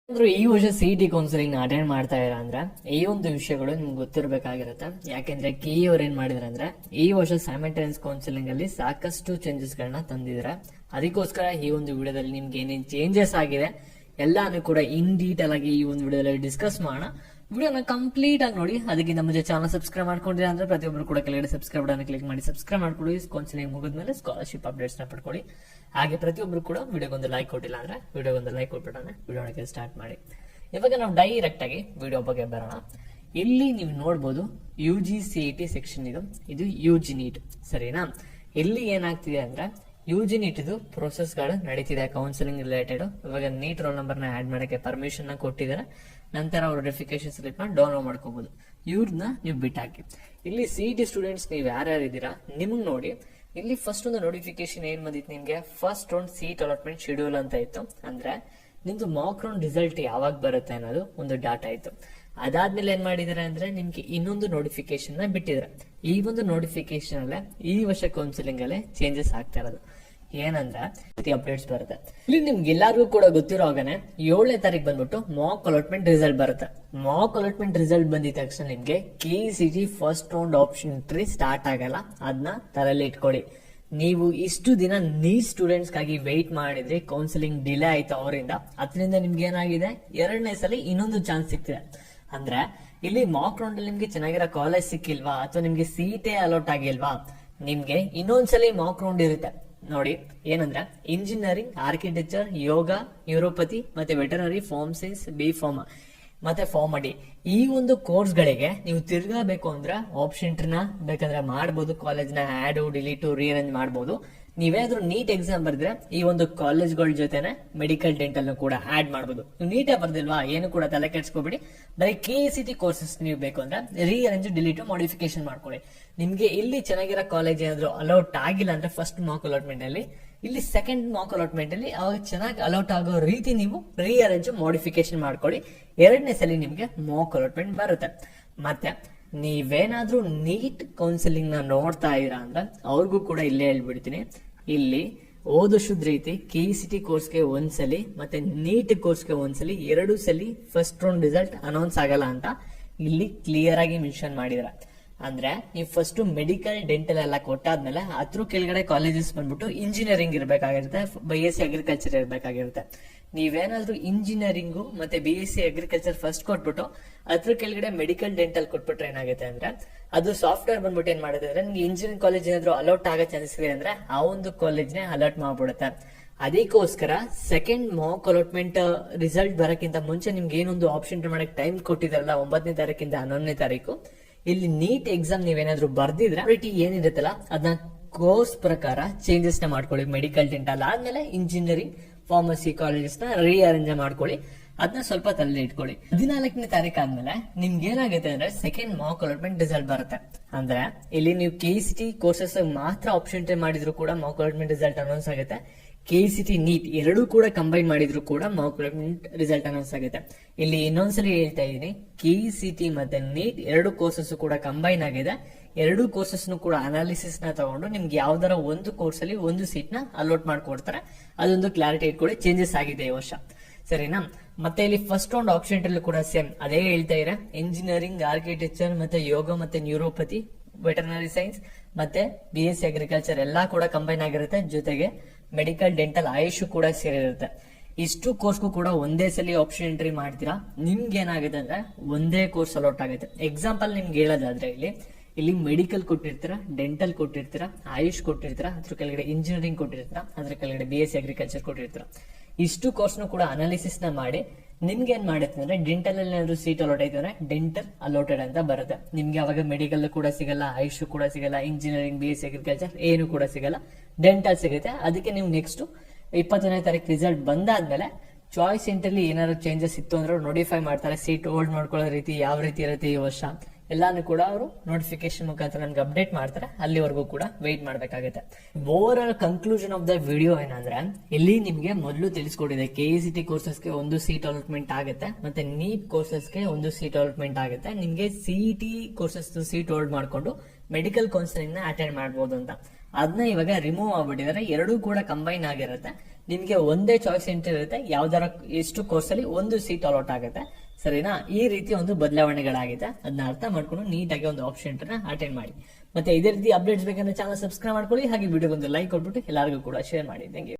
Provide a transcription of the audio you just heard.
ಈ ವರ್ಷ CET counselling attend ಮಾಡ್ತಾ ಇರ ಅಂದ್ರೆ ಈ ಒಂದು ವಿಷಯಗಳು ನಿಮ್ಗೆ ಗೊತ್ತಿರಬೇಕಾಗಿರುತ್ತೆ. ಯಾಕೆಂದ್ರೆ ಕೆ ಅವ್ರು ಏನ್ ಮಾಡಿದ್ರೆ ಅಂದ್ರೆ ಈ ವರ್ಷ ಸೈಮಲ್ಟೇನಿಯಸ್ ಕೌನ್ಸಿಲಿಂಗ್ ಅಲ್ಲಿ ಸಾಕಷ್ಟು ಚೇಂಜಸ್ ಗಳನ್ನ ತಂದಿದ್ದಾರೆ. ಅದಕ್ಕೋಸ್ಕರ ಈ ಒಂದು ವಿಡಿಯೋದಲ್ಲಿ ನಿಮ್ಗೆ ಏನೇನ್ ಚೇಂಜಸ್ ಆಗಿದೆ ಎಲ್ಲಾನು ಕೂಡ ಇನ್ ಡೀಟೇಲ್ ಆಗಿ ಈ ಒಂದು ವಿಡಿಯೋದಲ್ಲಿ ಡಿಸ್ಕಸ್ ಮಾಡೋಣ. ವಿಡಿಯೋನ ಕಂಪ್ಲೀಟ್ ಆಗಿ ನೋಡಿ. ಅದಕ್ಕೆ ನಮ್ಮ ಚಾನಲ್ ಸಬ್ಸ್ಕ್ರೈಬ್ ಮಾಡ್ಕೊಂಡಿಲ್ಲ ಅಂದ್ರೆ ಪ್ರತಿಯೊಬ್ಬರು ಕೂಡ ಕೆಳಗಡೆ ಸಬ್ಸ್ಕ್ರೈಬ್ ಬಟನ್ ಕ್ಲಿಕ್ ಮಾಡಿ ಸಬ್ಸ್ಕ್ರೈಬ್ ಮಾಡ್ಕೊಳ್ಳಿ. ಕೌನ್ಸಿಲಿಂಗ್ ಮುಗಿದ್ಮೇಲೆ ಸ್ಕಾಲರ್ಶಿಪ್ ಅಪ್ಡೇಟ್ಸ್ ನ ಪಡ್ಕೊಳ್ಳಿ. ಹಾಗೆ ಪ್ರತಿಯೊಬ್ಬರು ಕೂಡ ವಿಡಿಯೋಗೊಂದು ಲೈಕ್ ಕೊಟ್ಟಿಲ್ಲ ಅಂದ್ರೆ ವಿಡಿಯೋಗೊಂದು ಲೈಕ್ ಕೊಟ್ಬಿಟ್ಟಾನೆ ವಿಡಿಯೋಗೆ ಸ್ಟಾರ್ಟ್ ಮಾಡಿ. ಇವಾಗ ನಾವು ಡೈರೆಕ್ಟ್ ಆಗಿ ವಿಡಿಯೋ ಬಗ್ಗೆ ಬರೋಣ. ಇಲ್ಲಿ ನೀವು ನೋಡಬಹುದು UGCET ಸೆಕ್ಷನ್ ಇದು UG ನೀಟ್ ಸರಿನಾ. ಇಲ್ಲಿ ಏನಾಗ್ತಿದೆ ಅಂದ್ರೆ UG ನೀಟ್ ಇದು ಪ್ರೊಸೆಸ್ ಗಳು ನಡೀತಿದೆ ಕೌನ್ಸಿಲಿಂಗ್ ರಿಲೇಟೆಡ್. ಇವಾಗ ನೀಟ್ ರೋಲ್ ನಂಬರ್ ನ ಆಡ್ ಮಾಡಕ್ಕೆ ಪರ್ಮಿಷನ್ ನ ಕೊಟ್ಟಿದ್ದಾರೆ. ನಂತರ ಅವ್ರ ವೆರಿಫಿಕೇಶನ್ ಸ್ಲಿಪ್ ನ ಡೌನ್ಲೋಡ್ ಮಾಡ್ಕೋಬಹುದು. ಇವ್ರನ್ನ ನೀವು ಬಿಟ್ಟಾಕಿ. ಇಲ್ಲಿ CET ಸ್ಟೂಡೆಂಟ್ಸ್ ನೀವು ಯಾರ್ಯಾರು ಇದ್ದೀರಾ ನಿಮ್ಗೆ ನೋಡಿ ಇಲ್ಲಿ ಫಸ್ಟ್ ಒಂದು ನೋಟಿಫಿಕೇಶನ್ ಏನ್ ಬಂದಿತ್ತು ನಿಮ್ಗೆ, first round seat allotment schedule ಅಂತ ಇತ್ತು. ಅಂದ್ರೆ ನಿಮ್ದು ಮಾಕ್ ರೌಂಡ್ ರಿಸಲ್ಟ್ ಯಾವಾಗ ಬರುತ್ತೆ ಅನ್ನೋದು ಒಂದು ಡಾಟಾ ಇತ್ತು. ಅದಾದ್ಮೇಲೆ ಏನ್ ಮಾಡಿದಾರೆ ಅಂದ್ರೆ ನಿಮ್ಗೆ ಇನ್ನೊಂದು ನೋಟಿಫಿಕೇಶನ್ ನ ಬಿಟ್ಟಿದ್ದಾರೆ. ಈ ಒಂದು ನೋಟಿಫಿಕೇಶನ್ ಅಲ್ಲೇ ಈ ವರ್ಷ ಕೌನ್ಸಿಲಿಂಗ್ ಅಲ್ಲೇ ಚೇಂಜಸ್ ಆಗ್ತಾ ಇರೋದು. ಏನಂದ್ರೆ ಅಪ್ಡೇಟ್ಸ್ ಬರುತ್ತೆ. ಇಲ್ಲಿ ನಿಮ್ಗೆ ಎಲ್ಲಾರ್ಗು ಕೂಡ ಗೊತ್ತಿರೋ ಹಾಗನೆ 7ನೇ ತಾರೀಕು ಬಂದ್ಬಿಟ್ಟು ಮಾಕ್ ಅಲಾಟ್ಮೆಂಟ್ ರಿಸಲ್ಟ್ ಬರುತ್ತೆ. ಮಾಕ್ ಅಲಾಟ್ಮೆಂಟ್ ರಿಸಲ್ಟ್ ಬಂದಿದ ತಕ್ಷಣ ನಿಮ್ಗೆ KCET first round option entry start ಆಗಲ್ಲ. ಅದನ್ನ ತಲೆಯಲ್ಲಿ ಇಟ್ಕೊಳ್ಳಿ. ನೀವು ಇಷ್ಟು ದಿನ ನೀಟ್ ಸ್ಟೂಡೆಂಟ್ಸ್ ಗಾಗಿ ವೆಯ್ಟ್ ಮಾಡಿದ್ರೆ ಕೌನ್ಸಿಲಿಂಗ್ ಡಿಲೇ ಆಯ್ತು ಅವರಿಂದ. ಅದರಿಂದ ನಿಮ್ಗೆ ಏನಾಗಿದೆ, 2ನೇ ಸಲ ಇನ್ನೊಂದು ಚಾನ್ಸ್ ಸಿಗ್ತಿದೆ. ಅಂದ್ರೆ ಇಲ್ಲಿ ಮಾಕ್ ರೌಂಡ್ ಅಲ್ಲಿ ನಿಮ್ಗೆ ಚೆನ್ನಾಗಿರೋ ಕಾಲೇಜ್ ಸಿಕ್ಕಿಲ್ವಾ ಅಥವಾ ನಿಮ್ಗೆ ಸೀಟೇ ಅಲಾಟ್ ಆಗಿಲ್ವಾ, ನಿಮ್ಗೆ ಇನ್ನೊಂದ್ಸಲಿ ಮಾಕ್ ರೌಂಡ್ ಇರುತ್ತೆ ನೋಡಿ. ಏನಂದ್ರೆ ಇಂಜಿನಿಯರಿಂಗ್, ಆರ್ಕಿಟೆಕ್ಚರ್, ಯೋಗ, ನ್ಯೂರೋಪತಿ ಮತ್ತೆ veterinary, farm science, B pharm ಮತ್ತೆ ಫಾರ್ಮಡಿ ಈ ಒಂದು ಕೋರ್ಸ್ ಗಳಿಗೆ ನೀವು ತಿರ್ಗಬೇಕು ಅಂದ್ರೆ ಆಪ್ಷನ್ ಎಂಟ್ರಿನ ಬೇಕಾದ್ರೆ ಮಾಡಬಹುದು. ಕಾಲೇಜ್ ನ ಆಡ್ ಡಿಲೀಟ್ ರೀಅರೇಂಜ್ ಮಾಡಬಹುದು. ನೀವೇನಾದ್ರೂ ನೀಟ್ ಎಕ್ಸಾಮ್ ಬರ್ದ್ರೆ ಈ ಒಂದು ಕಾಲೇಜ್ಗಳ ಜೊತೆನೆ ಮೆಡಿಕಲ್ ಡೆಂಟಲ್ ಕೂಡ ಆಡ್ ಮಾಡಬಹುದು. ನೀವು ನೀಟೇ ಬರ್ದಿಲ್ವಾ ಏನು ಕೂಡ ತಲೆ ಕೆಡ್ಸ್ಕೊಬೇಡಿ. ಬರೀ KCET ಕೋರ್ಸಸ್ ನೀವು ಬೇಕು ಅಂದ್ರೆ ರೀಅರೇಂಜ್ ಡಿಲೀಟ್ ಮಾಡಿಫಿಕೇಶನ್ ಮಾಡ್ಕೊಳ್ಳಿ. ನಿಮ್ಗೆ ಇಲ್ಲಿ ಚೆನ್ನಾಗಿರೋ ಕಾಲೇಜ್ ಏನಾದ್ರು ಅಲೌಟ್ ಆಗಿಲ್ಲ ಅಂದ್ರೆ ಫಸ್ಟ್ ಮಾಕ್ ಅಲಾಟ್ಮೆಂಟ್ ಅಲ್ಲಿ, ಇಲ್ಲಿ ಸೆಕೆಂಡ್ ಮಾಕ್ ಅಲಾಟ್ಮೆಂಟ್ ಅಲ್ಲಿ ಅವಾಗ ಚೆನ್ನಾಗಿ ಅಲೌಟ್ ಆಗೋ ರೀತಿ ನೀವು ರೀಅರೇಂಜ್ ಮಾಡಿಫಿಕೇಶನ್ ಮಾಡ್ಕೊಳ್ಳಿ. 2ನೇ ಸಲ ನಿಮ್ಗೆ ಮಾಕ್ ಅಲಾಟ್ಮೆಂಟ್ ಬರುತ್ತೆ. ಮತ್ತೆ ನೀವೇನಾದ್ರೂ ನೀಟ್ ಕೌನ್ಸಿಲಿಂಗ್ ನ ನೋಡ್ತಾ ಇದೀರಾ ಅಂದ್ರೆ ಅವ್ರಿಗೂ ಕೂಡ ಇಲ್ಲೇ ಹೇಳ್ಬಿಡ್ತೀನಿ. ಇಲ್ಲಿ ಓದೋಶುದ್ ರೀತಿ KCET ಕೋರ್ಸ್ಗೆ ಒಂದ್ಸಲಿ ಮತ್ತೆ ನೀಟ್ ಕೋರ್ಸ್ಗೆ ಒಂದ್ಸಲಿ 2 ಸಲಿ ಫಸ್ಟ್ ರೌಂಡ್ ರಿಸಲ್ಟ್ ಅನೌನ್ಸ್ ಆಗಲ್ಲ ಅಂತ ಇಲ್ಲಿ ಕ್ಲಿಯರ್ ಆಗಿ ಮೆನ್ಷನ್ ಮಾಡಿದ್ರ. ಅಂದ್ರೆ ನೀವು ಫಸ್ಟ್ ಮೆಡಿಕಲ್ ಡೆಂಟಲ್ ಎಲ್ಲ ಕೊಟ್ಟಾದ್ಮೇಲೆ ಅದ್ರ ಕೆಳಗಡೆ ಕಾಲೇಜಸ್ ಬಂದ್ಬಿಟ್ಟು ಇಂಜಿನಿಯರಿಂಗ್ ಇರ್ಬೇಕಾಗಿರುತ್ತೆ, BSc ಅಗ್ರಿಕಲ್ಚರ್ ಇರ್ಬೇಕಾಗಿರುತ್ತೆ. ನೀವೇನಾದ್ರೂ ಇಂಜಿನಿಯರಿಂಗು ಮತ್ತೆ BSc ಅಗ್ರಿಕಲ್ಚರ್ ಫಸ್ಟ್ ಕೊಟ್ಬಿಟ್ಟು ಅದ್ರ ಕೆಳಗಡೆ ಮೆಡಿಕಲ್ ಡೆಂಟಲ್ ಕೊಟ್ಬಿಟ್ರೆ ಏನಾಗುತ್ತೆ ಅಂದ್ರೆ ಅದು ಸಾಫ್ಟ್ವೇರ್ ಬಂದ್ಬಿಟ್ಟು ಏನ್ ಮಾಡುತ್ತೆ ಅಂದ್ರೆ ನಿಮ್ಗೆ ಇಂಜಿನಿಯರಿಂಗ್ ಕಾಲೇಜ್ ಏನಾದ್ರು ಅಲೌಟ್ ಆಗೋ ಚಾನ್ಸಸ್ ಇದೆ ಅಂದ್ರೆ ಆ ಒಂದು ಕಾಲೇಜ್ನೇ ಅಲರ್ಟ್ ಮಾಡ್ಬಿಡುತ್ತೆ. ಅದಕ್ಕೋಸ್ಕರ ಸೆಕೆಂಡ್ ಮಾಕ್ ಅಲಾಟ್ಮೆಂಟ್ ರಿಸಲ್ಟ್ ಬರಕ್ಕಿಂತ ಮುಂಚೆ ನಿಮ್ಗೆ ಏನೊಂದು ಆಪ್ಷನ್ ಮಾಡಕ್ ಟೈಮ್ ಕೊಟ್ಟಿದಾರಲ್ಲ 9ನೇ ತಾರೀಕಿಂದ 11ನೇ ತಾರೀಕು, ಇಲ್ಲಿ ನೀಟ್ ಎಕ್ಸಾಮ್ ನೀವೇನಾದ್ರೂ ಬರ್ದಿದ್ರೆ ಏನಿರುತ್ತಲ್ಲ ಅದನ್ನ ಕೋರ್ಸ್ ಪ್ರಕಾರ ಚೇಂಜಸ್ ನ ಮಾಡ್ಕೊಳ್ಳಿ. ಮೆಡಿಕಲ್ ಡೆಂಟಲ್ ಆದ್ಮೇಲೆ ಇಂಜಿನಿಯರಿಂಗ್, ಫಾರ್ಮಸಿ ಕಾಲೇಜಸ್ ನ ರೀಅರೇಂಜ್ ಮಾಡ್ಕೊಳ್ಳಿ. ಅದನ್ನ ಸ್ವಲ್ಪ ತಲೆ ಇಟ್ಕೊಳ್ಳಿ. 14ನೇ ತಾರೀಕು ಆದ್ಮೇಲೆ ನಿಮ್ಗೆ ಏನಾಗುತ್ತೆ ಅಂದ್ರೆ ಸೆಕೆಂಡ್ ಮಾಕ್ ಅಲಾಟ್ಮೆಂಟ್ ರಿಸಲ್ಟ್ ಬರುತ್ತೆ. ಅಂದ್ರೆ ಇಲ್ಲಿ ನೀವು KCET ಕೋರ್ಸಸ್ ಮಾತ್ರ ಆಪ್ಷನ್ ಎಂಟ್ರಿ ಮಾಡಿದ್ರು ಕೂಡ ಮಾಕ್ ಅಲಾಟ್ಮೆಂಟ್ ರಿಸಲ್ಟ್ ಅನೌನ್ಸ್ ಆಗುತ್ತೆ. KCET ನೀಟ್ ಎರಡೂ ಕೂಡ ಕಂಬೈನ್ ಮಾಡಿದ್ರು ಕೂಡ ಮಾಕ್ ಅಲಾಟ್ಮೆಂಟ್ ರಿಸಲ್ಟ್ ಅನೌನ್ಸ್ ಆಗುತ್ತೆ. ಇಲ್ಲಿ ಇನ್ನೊಂದ್ಸಲಿ ಹೇಳ್ತಾ ಇದೀನಿ, KCET ಮತ್ತೆ ನೀಟ್ 2 ಕೋರ್ಸಸ್ ಕೂಡ ಕಂಬೈನ್ ಆಗಿದೆ. 2 ಕೋರ್ಸಸ್ ಕೂಡ ಅನಾಲಿಸಿಸ್ ನ ತಗೊಂಡು ನಿಮ್ಗೆ ಯಾವ್ದಾರ ಒಂದು ಕೋರ್ಸ್ ಅಲ್ಲಿ ಒಂದು ಸೀಟ್ ನ ಅಲೋಟ್ ಮಾಡ್ಕೊಡ್ತಾರೆ. ಅದೊಂದು ಕ್ಲಾರಿಟಿ ಇಟ್ಕೊಳ್ಳಿ. ಚೇಂಜಸ್ ಆಗಿದೆ ಈ ವರ್ಷ ಸರಿನಾ. ಮತ್ತೆ ಇಲ್ಲಿ ಫಸ್ಟ್ ರೌಂಡ್ ಆಪ್ಷನ್ ಅಲ್ಲಿ ಕೂಡ ಸೇಮ್ ಅದೇ ಹೇಳ್ತಾ ಇರ. ಇಂಜಿನಿಯರಿಂಗ್, ಆರ್ಕಿಟೆಕ್ಚರ್ ಮತ್ತೆ ಯೋಗ ಮತ್ತೆ ನ್ಯೂರೋಪತಿ, ವೆಟರ್ನರಿ ಸೈನ್ಸ್ ಮತ್ತೆ BSc ಅಗ್ರಿಕಲ್ಚರ್ ಎಲ್ಲಾ ಕೂಡ ಕಂಬೈನ್ ಆಗಿರುತ್ತೆ. ಜೊತೆಗೆ ಮೆಡಿಕಲ್ ಡೆಂಟಲ್ ಆಯುಷ್ ಕೂಡ ಸೇರಿರುತ್ತೆ. ಇಷ್ಟು ಕೋರ್ಸ್ಗೂ ಕೂಡ ಒಂದೇ ಸಲ ಆಪ್ಷನ್ ಎಂಟ್ರಿ ಮಾಡ್ತೀರಾ. ನಿಮ್ಗೆ ಏನಾಗುತ್ತೆ ಅಂದ್ರೆ ಒಂದೇ ಕೋರ್ಸ್ ಅಲೌಟ್ ಆಗುತ್ತೆ. ಎಕ್ಸಾಂಪಲ್ ನಿಮ್ಗೆ ಹೇಳೋದಾದ್ರೆ ಇಲ್ಲಿ ಮೆಡಿಕಲ್ ಕೊಟ್ಟಿರ್ತೀರಾ, ಡೆಂಟಲ್ ಕೊಟ್ಟಿರ್ತೀರಾ, ಆಯುಷ್ ಕೊಟ್ಟಿರ್ತೀರಾ, ಅದ್ರ ಕೆಳಗಡೆ ಇಂಜಿನಿಯರಿಂಗ್ ಕೊಟ್ಟಿರ್ತೀರಾ, ಅದ್ರ ಕೆಳಗಡೆ BSc ಅಗ್ರಿಕಲ್ಚರ್ ಕೊಟ್ಟಿರ್ತೀರಾ. ಇಷ್ಟು ಕೋರ್ಸ್ನು ಕೂಡ ಅನಾಲಿಸಿಸ್ ನ ಮಾಡಿ ನಿಮ್ಗೆ ಏನ್ ಮಾಡುತ್ತೆ ಅಂದ್ರೆ ಡೆಂಟಲ್ ಅಲ್ಲಿ ಏನಾದ್ರು ಸೀಟ್ ಅಲೌಟ್ ಆಯ್ತು ಅಂದ್ರೆ ಡೆಂಟಲ್ ಅಲೌಟೆಡ್ ಅಂತ ಬರುತ್ತೆ. ನಿಮ್ಗೆ ಅವಾಗ ಮೆಡಿಕಲ್ ಕೂಡ ಸಿಗಲ್ಲ, ಆಯುಷ್ ಕೂಡ ಸಿಗಲ್ಲ, ಇಂಜಿನಿಯರಿಂಗ್, BSc ಅಗ್ರಿಕಲ್ಚರ್ ಏನು ಕೂಡ ಸಿಗಲ್ಲ, ಡೆಂಟಲ್ ಸಿಗುತ್ತೆ. ಅದಕ್ಕೆ ನೀವು ನೆಕ್ಸ್ಟ್ 21ನೇ ತಾರೀಕು ರಿಸಲ್ಟ್ ಬಂದಾದ್ಮೇಲೆ ಚಾಯ್ಸ್ ಸೆಂಟರ್ಲಿ ಏನಾದ್ರು ಚೇಂಜಸ್ ಇತ್ತು ಅಂದ್ರೆ ನೋಟಿಫೈ ಮಾಡ್ತಾರೆ. ಸೀಟ್ ಹೋಲ್ಡ್ ಮಾಡ್ಕೊಳ್ಳೋ ರೀತಿ ಯಾವ ರೀತಿ ಇರುತ್ತೆ ಈ ವರ್ಷ ಎಲ್ಲಾನು ಕೂಡ ಅವರು ನೋಟಿಫಿಕೇಶನ್ ಮುಖಾಂತರ ನಮ್ಗೆ ಅಪ್ಡೇಟ್ ಮಾಡ್ತಾರೆ. ಅಲ್ಲಿವರೆಗೂ ಕೂಡ ವೆಯ್ಟ್ ಮಾಡ್ಬೇಕಾಗುತ್ತೆ. Over all conclusion of the video ಏನಂದ್ರೆ ಇಲ್ಲಿ ನಿಮ್ಗೆ ಮೊದಲು ತಿಳಿಸ್ಕೊಟ್ಟಿದೆ KCET ಕೋರ್ಸಸ್ಗೆ ಒಂದು ಸೀಟ್ ಅಲಾಟ್ಮೆಂಟ್ ಆಗುತ್ತೆ, ಮತ್ತೆ ನೀಟ್ ಕೋರ್ಸಸ್ಗೆ ಒಂದು ಸೀಟ್ ಅಲಾಟ್ಮೆಂಟ್ ಆಗುತ್ತೆ. ನಿಮ್ಗೆ CET ಕೋರ್ಸಸ್ ಸೀಟ್ ಹೋಲ್ಡ್ ಮಾಡ್ಕೊಂಡು ಮೆಡಿಕಲ್ ಕೌನ್ಸಿಲಿಂಗ್ ನ ಅಟೆಂಡ್ ಮಾಡಬಹುದು ಅಂತ. ಅದನ್ನ ಇವಾಗ ರಿಮೂವ್ ಆಗ್ಬಿಟ್ಟಿದ್ದಾರೆ. 2 ಕೂಡ ಕಂಬೈನ್ ಆಗಿರುತ್ತೆ. ನಿಮ್ಗೆ ಒಂದೇ ಚಾಯ್ಸ್ ಎಂಟ್ರಿ ಇರುತ್ತೆ, ಯಾವ್ದಾರ ಎಷ್ಟು ಕೋರ್ಸ್ ಅಲ್ಲಿ ಒಂದು ಸೀಟ್ ಅಲಾಟ್ ಆಗುತ್ತೆ. ಸರಿನಾ? ಈ ರೀತಿ ಒಂದು ಬದಲಾವಣೆಗಳಾಗಿದೆ. ಅದನ್ನ ಅರ್ಥ ಮಾಡ್ಕೊಂಡು ನೀಟಾಗಿ ಒಂದು ಆಪ್ಷನ್ ಅಟೆಂಡ್ ಮಾಡಿ. ಮತ್ತೆ ಇದೇ ರೀತಿ ಅಪ್ಡೇಟ್ಸ್ ಬೇಕಂದ್ರೆ ಚಾನಲ್ ಸಬ್ಸ್ಕ್ರೈಬ್ ಮಾಡ್ಕೊಳ್ಳಿ. ಹಾಗೆ ವಿಡಿಯೋ ಒಂದು ಲೈಕ್ ಕೊಟ್ಬಿಟ್ಟು ಎಲ್ಲರಿಗೂ ಕೂಡ ಶೇರ್ ಮಾಡಿ. Thank you.